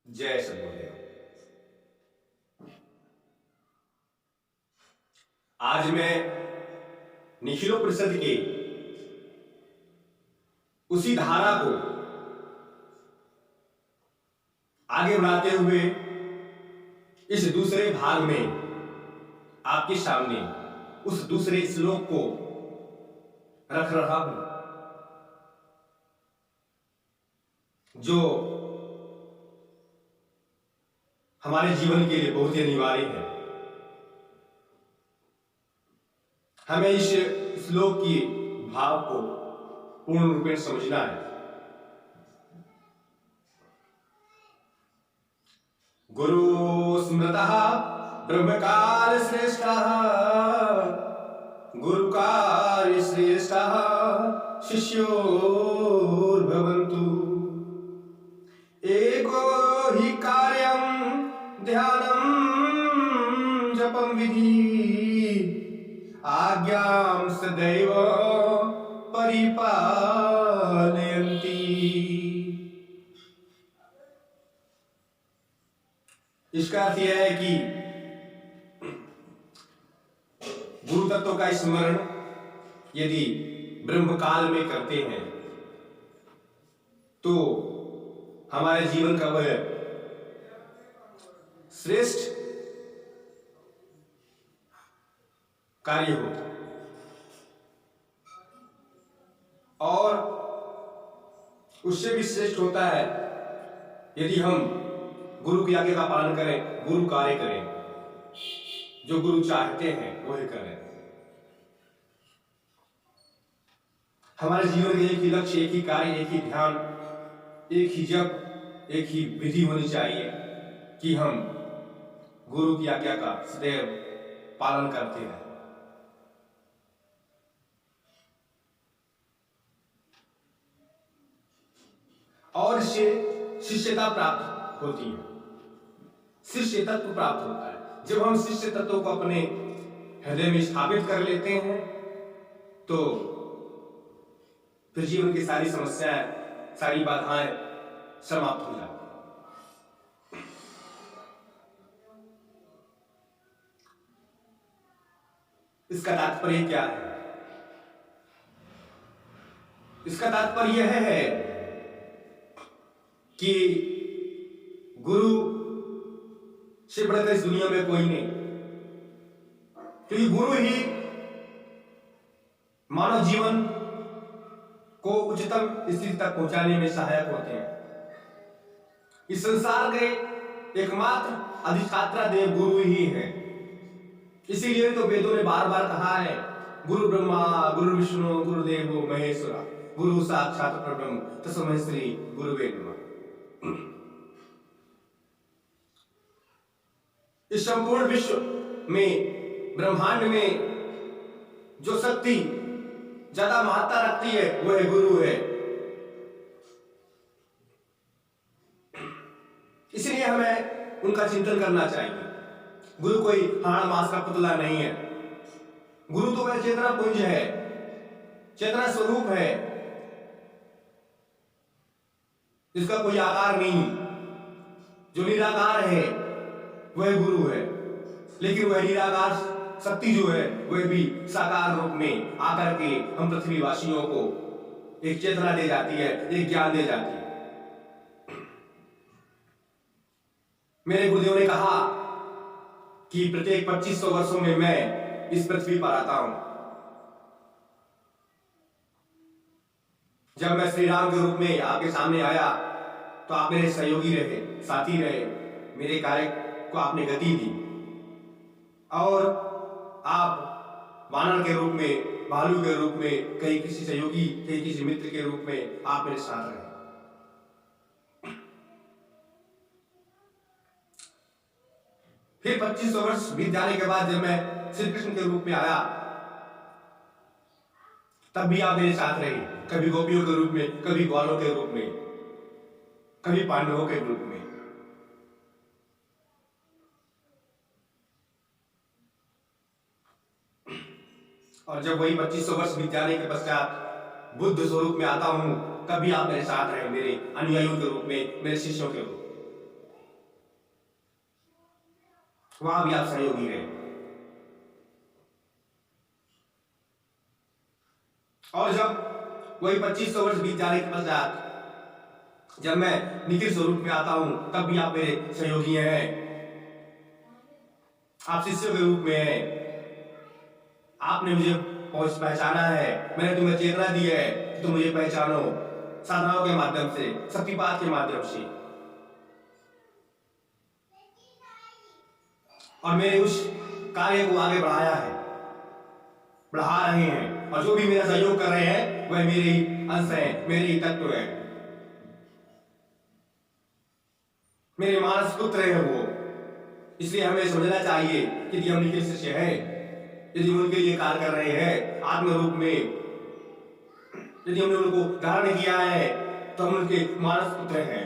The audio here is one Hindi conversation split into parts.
जय सद्गुरुदेव। आज मैं निखिलोपनिषद के उसी धारा को आगे बढ़ाते हुए इस दूसरे भाग में आपके सामने उस दूसरे श्लोक को रख रहा हूं जो हमारे जीवन के लिए बहुत ही अनिवार्य है। हमें इस श्लोक की भाव को पूर्ण रूप में समझना है। गुरु स्मृतः ब्रह्मकाल श्रेष्ठः, गुरु कार्य श्रेष्ठः, शिष्योर्भवन्तु। एको हि कार्यं ध्यानं जपं विधि, आज्ञां सदैव परिपालयन्ति। इसका अर्थ यह है कि गुरु तत्व का स्मरण यदि ब्रह्म काल में करते हैं तो हमारे जीवन का वह श्रेष्ठ कार्य होता और उससे भी श्रेष्ठ होता है यदि हम गुरु की आज्ञा का पालन करें, गुरु कार्य करें, जो गुरु चाहते हैं वही करें। हमारे जीवन में एक ही लक्ष्य, एक ही कार्य, एक ही ध्यान, एक ही जप, एक ही विधि होनी चाहिए कि हम गुरु की आज्ञा का सदैव पालन करते हैं। और इससे शिष्यता प्राप्त होती है, शिष्य तत्व प्राप्त होता है। जब हम शिष्य तत्व को अपने हृदय में स्थापित कर लेते हैं तो फिर जीवन की सारी समस्याएं, सारी बाधाएं समाप्त हो जाती हैं। इसका तात्पर्य क्या है? इसका तात्पर्य यह है कि गुरु से बढ़कर इस दुनिया में कोई नहीं, क्योंकि गुरु ही मानव जीवन को उच्चतम स्थिति तक पहुंचाने में सहायक होते हैं। इस संसार के एकमात्र अधिष्ठाता देव गुरु ही है। इसीलिए तो वेदों ने बार बार कहा है, गुरु ब्रह्मा गुरु विष्णु गुरुदेवो महेश्वरा, गुरु साक्षात परब्रह्म तस्मै श्री गुरुवे नमः। इस संपूर्ण विश्व में, ब्रह्मांड में जो शक्ति ज्यादा महत्ता रखती है वह गुरु है। इसलिए हमें उनका चिंतन करना चाहिए। गुरु कोई हाड़ मांस का पुतला नहीं है। गुरु तो वह चेतना पुंज है, चेतना स्वरूप है, जिसका कोई आकार नहीं, जो निराकार है वह गुरु है। लेकिन वह निराकार शक्ति जो है वह भी साकार रूप में आकर के हम पृथ्वीवासियों को एक चेतना दे जाती है, एक ज्ञान दे जाती है। मेरे गुरुदेव ने कहा कि प्रत्येक 2500 वर्षों में मैं इस पृथ्वी पर आता हूं। जब मैं श्री राम के रूप में आपके सामने आया तो आप मेरे सहयोगी रहे, साथी रहे, मेरे कार्य को आपने गति दी और आप वानर के रूप में, भालू के रूप में, कहीं किसी सहयोगी, कहीं किसी मित्र के रूप में आप मेरे साथ रहे। फिर 2500 वर्ष बीत जाने के बाद जब मैं श्री कृष्ण के रूप में आया तब भी आप मेरे साथ रहे, कभी गोपियों के रूप में, कभी ग्वालों के रूप में, कभी पांडवों के रूप में। और जब वही 2500 वर्ष बीत जाने के पश्चात बुद्ध स्वरूप में आता हूं तब भी आप मेरे साथ रहे, मेरे अनुयायियों के रूप में, मेरे शिष्यों के रूप में। वहां भी आप सहयोगी रहे। और जब वही 2500 वर्ष बीत जाने के पश्चात जब मैं निखिल स्वरूप में आता हूं, तब भी आप मेरे सहयोगी हैं, आप शिष्यों के रूप में हैं। आपने मुझे पहचाना है, मैंने तुम्हें चेतना दी है कि तुम मुझे पहचानो, साधनाओं के माध्यम से, शक्तिपात के माध्यम से। और मेरे उस कार्य को आगे बढ़ाया है, बढ़ा रहे हैं, और जो भी मेरा सहयोग कर रहे हैं वह मेरे ही अंश हैं, मेरे ही तत्व हैं, मेरे मानस पुत्र हैं वो। इसलिए हमें समझना चाहिए कि यदि हम निखिल शिष्य हैं, यदि हम उनके लिए कार्य कर रहे हैं आत्म रूप में, यदि हमने उनको धारण किया है, तो हम उनके मानस पुत्र हैं।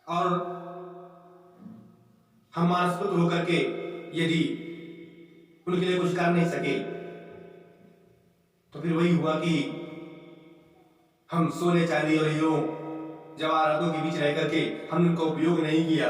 और हम मानस पुत्र होकर के यदि उनके लिए कुछ कर नहीं सके, तो फिर वही हुआ कि हम सोने चांदी और हीरो जवाहरातों के बीच रह करके हमने उनका उपयोग नहीं किया,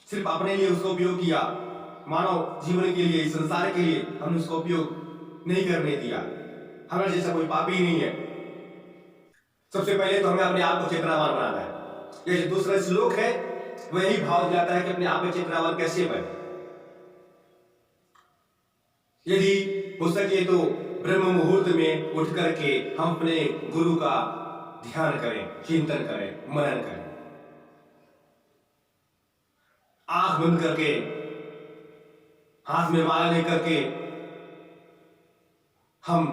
सिर्फ अपने लिए उसका उपयोग किया, मानव जीवन के लिए, संसार के लिए हमने उसका उपयोग नहीं करने दिया। हमारे जैसा कोई पापी नहीं है। सबसे पहले तो हमें अपने आप को चेतनावान बनाना है। ये जो दूसरा श्लोक है वह यही भाव दिलाता है कि अपने आप में चेतनावान कैसे बने। यदि हो सके तो ब्रह्म मुहूर्त में उठ करके हम अपने गुरु का ध्यान करें, चिंतन करें, मनन करें, आंख बंद करके, हाथ में माला लेकर के हम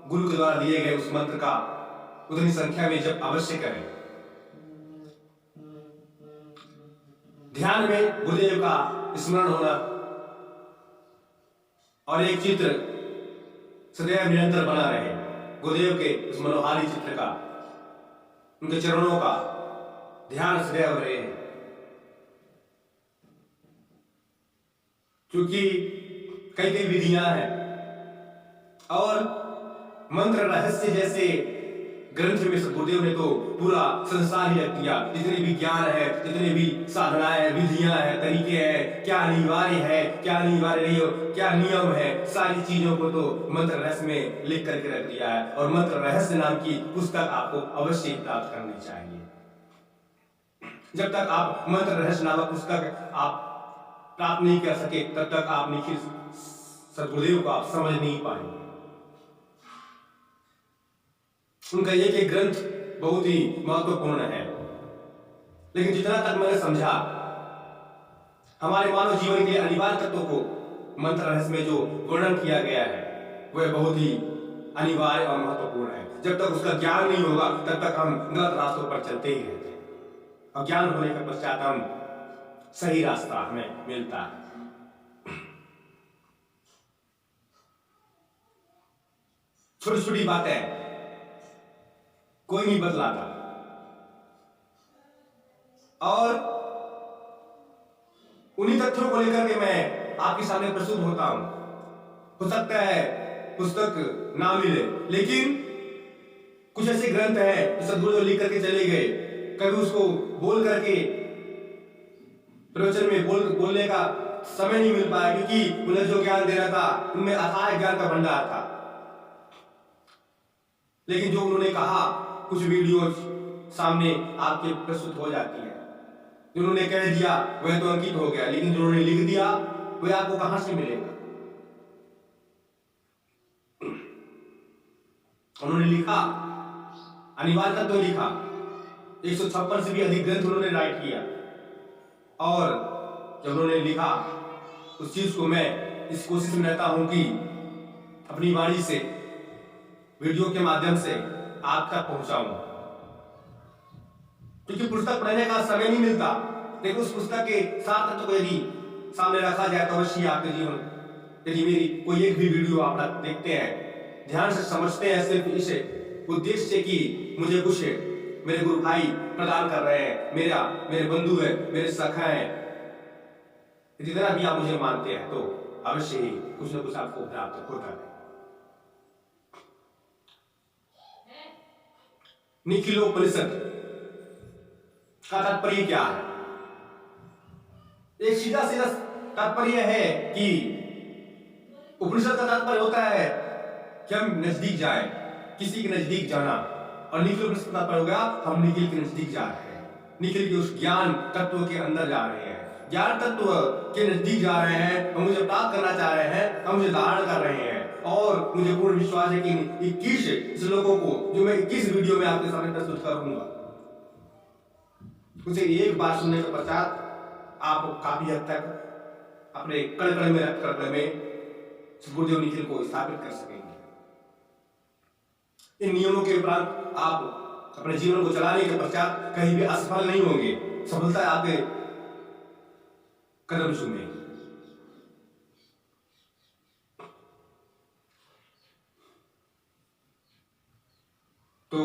गुरु के द्वारा दिए गए उस मंत्र का उतनी संख्या में जब अवश्य करें। ध्यान में गुरुदेव का स्मरण होना और एक चित्र सदैव निरंतर बना रहे, गुरुदेव के उस मनोहारी चित्र का, उनके चरणों का ध्यान सदैव रहे। क्योंकि कई कई विधियां हैं और मंत्र रहस्य जैसे ग्रंथ में गुरुदेव ने तो पूरा संसार ही रख दिया। जितने भी ज्ञान है, जितने भी साधनाएं हैं, विधियां हैं, तरीके हैं, क्या अनिवार्य है, क्या अनिवार्य नहीं हो, क्या नियम है, सारी चीजों को तो मंत्र रहस्य में लिख करके रख दिया है। और मंत्र रहस्य नाम की पुस्तक आपको अवश्य प्राप्त करनी चाहिए। जब तक आप मंत्र रहस्य नामक पुस्तक आप प्राप्त नहीं कर सके, तब तक आप निखिल सद्गुरुदेव को आप समझ नहीं पाएंगे। उनका एक एक ग्रंथ बहुत ही महत्वपूर्ण है, लेकिन जितना तक मैंने समझा, हमारे मानव जीवन के अनिवार्य तत्वों को मंत्र रहस्य में जो वर्णन किया गया है वह बहुत ही अनिवार्य और महत्वपूर्ण है। जब तक उसका ज्ञान नहीं होगा तब तक हम गलत रास्तों पर चलते ही रहते हैं, और ज्ञान होने के पश्चात हम सही रास्ता हमें मिलता है। छोटी छोटी बातें कोई नहीं बदलाता, और उन्हीं तथ्यों को लेकर के मैं आपके सामने प्रस्तुत होता हूं। हो सकता है पुस्तक ना मिले, लेकिन कुछ ऐसे ग्रंथ हैं जो सद्गुरु लिख करके चले गए, कभी उसको बोल करके प्रवचन में बोलने का समय नहीं मिल पाया, क्योंकि उन्हें जो ज्ञान देना था उनमें अथाह ज्ञान का भंडार था। लेकिन जो उन्होंने कहा, कुछ वीडियो सामने आपके प्रस्तुत हो जाती है। जो उन्होंने कह दिया वह तो अंकित हो गया, लेकिन जो उन्होंने लिख दिया वह आपको कहां से मिलेगा। उन्होंने लिखा, अनिवार्य तो लिखा, 156 से भी अधिक ग्रंथ उन्होंने राइट किया, और जब उन्होंने लिखा उस चीज को मैं इस कोशिश में रहता हूं कि अपनी वाणी से, वीडियो के माध्यम से आप तक पहुंचाऊं, क्योंकि पुस्तक पढ़ने का समय नहीं मिलता। लेकिन उस पुस्तक के सार तत्व को यदि सामने रखा जाए तो अवश्य आपके जीवन, यदि मेरी कोई एक भी वीडियो आप देखते हैं, ध्यान से समझते हैं, सिर्फ इस उद्देश्य से कि मुझे कुछ मेरे गुरु भाई प्रदान कर रहे हैं, मेरे बंधु है, मेरे सखा है, यदि तरह भी आप मुझे मानते हैं तो अवश्य ही कुछ न कुछ आपको प्राप्त होता है। निखिलोपनिषद का तात्पर्य क्या है? एक सीधा सीधा तात्पर्य है कि उपनिषद का तात्पर्य होता है कि हम नजदीक जाए, किसी के नजदीक जाना, और निखिल उपनिषद का तात्पर्य होगा हम निखिल के नजदीक जा रहे हैं, निखिल के उस ज्ञान तत्व के अंदर जा रहे हैं, ज्ञान तत्व के नजदीक जा रहे हैं, हम मुझे प्राप्त करना चाह रहे हैं, हम मुझे धारण कर रहे हैं। और मुझे पूर्ण विश्वास है कि 21 श्लोकों को जो मैं 21 वीडियो में आपके सामने प्रस्तुत करूंगा, उसे एक बार सुनने के पश्चात आप काफी हद तक अपने कण कण में रख कर में गुरुदेव निखिल को स्थापित कर सकेंगे। इन नियमों के उपरांत आप अपने जीवन को चलाने के पश्चात कहीं भी असफल नहीं होंगे, सफलता आपके कदम चूमेगी। तो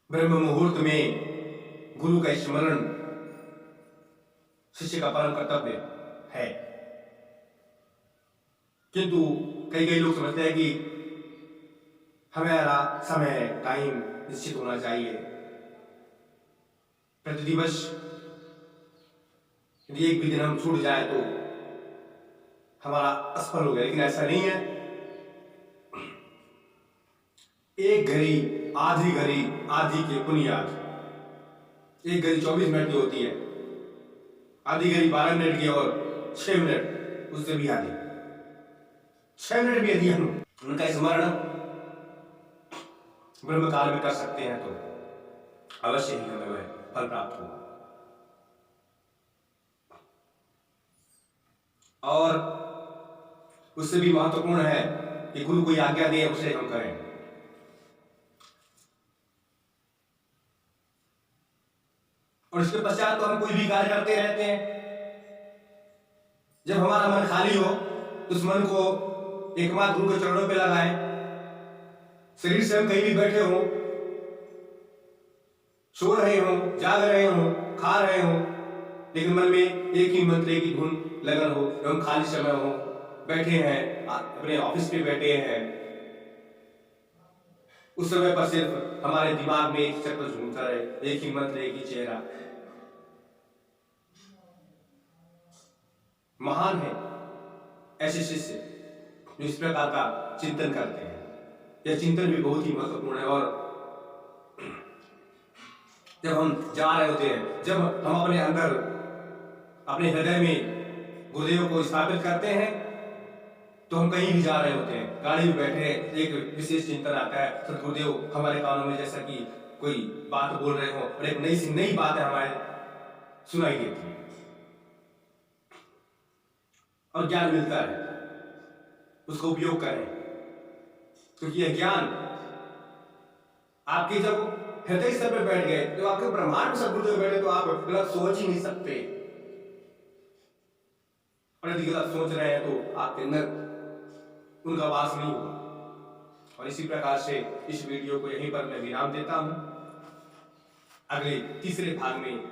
ब्रह्म मुहूर्त में गुरु का स्मरण शिष्य का परम कर्तव्य है, किंतु कई लोग समझते हैं कि हमारा समय टाइम निश्चित होना चाहिए, प्रतिदिवस यदि एक भी दिन हम छूट जाए तो हमारा असफल हो गया, लेकिन ऐसा नहीं है। एक घड़ी आधी के बुनियाद, एक घड़ी 24 मिनट की होती है, आधी घड़ी 12 मिनट की, और 6 मिनट उससे भी आधी, 6 मिनट भी यदि हम उनका स्मरण ब्रह्म काल में कर सकते हैं तो अवश्य ही हमें वह फल प्राप्त होगा। और उससे भी महत्वपूर्ण है कि गुरु कोई आज्ञा दे उसे हम करें। और इसके पश्चात तो हम कोई भी कार्य करते रहते हैं। जब हमारा मन खाली हो तो उस मन को एकमात्र गुरु के चरणों पे लगाएं। शरीर से हम कहीं भी बैठे हो, सो रहे हो, जाग रहे हो, खा रहे हो, लेकिन मन में एक ही मंत्र, एक ही धुन लगन हो, एवं खाली समय हो, बैठे हैं अपने ऑफिस पे बैठे हैं, उस समय पर सिर्फ हमारे दिमाग में एक चक्र घूमता रहे, एक ही मंत्र, एक ही चेहरा। महान है ऐसे शिष्य जो इस प्रकार का चिंतन करते हैं। यह चिंतन भी बहुत ही महत्वपूर्ण है। और जब हम जा रहे होते हैं, जब हम अपने अंदर, अपने हृदय में गुरुदेव को स्थापित करते हैं, तो हम कहीं भी जा रहे होते हैं, गाड़ी में बैठे हैं, एक विशेष चिंतन आता है, सदगुरुदेव हमारे कानों में जैसा कि कोई बात बोल रहे हो, और एक नई बात है हमारे सुनाई देती है और ज्ञान मिलता है। उसका उपयोग करें, क्योंकि यह ज्ञान आपके जब हृदय स्तर पर बैठ गए, जब आपके ब्रह्मांड में सदगुरुदेव बैठे, तो आप गलत सोच ही नहीं सकते। और यदि गलत सोच रहे हैं तो आपके अंदर उनका वास नहीं होगा। और इसी प्रकार से इस वीडियो को यहीं पर मैं विराम देता हूं। अगले तीसरे भाग में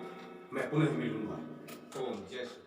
मैं पुनः मिलूंगा। ओम जय श्री।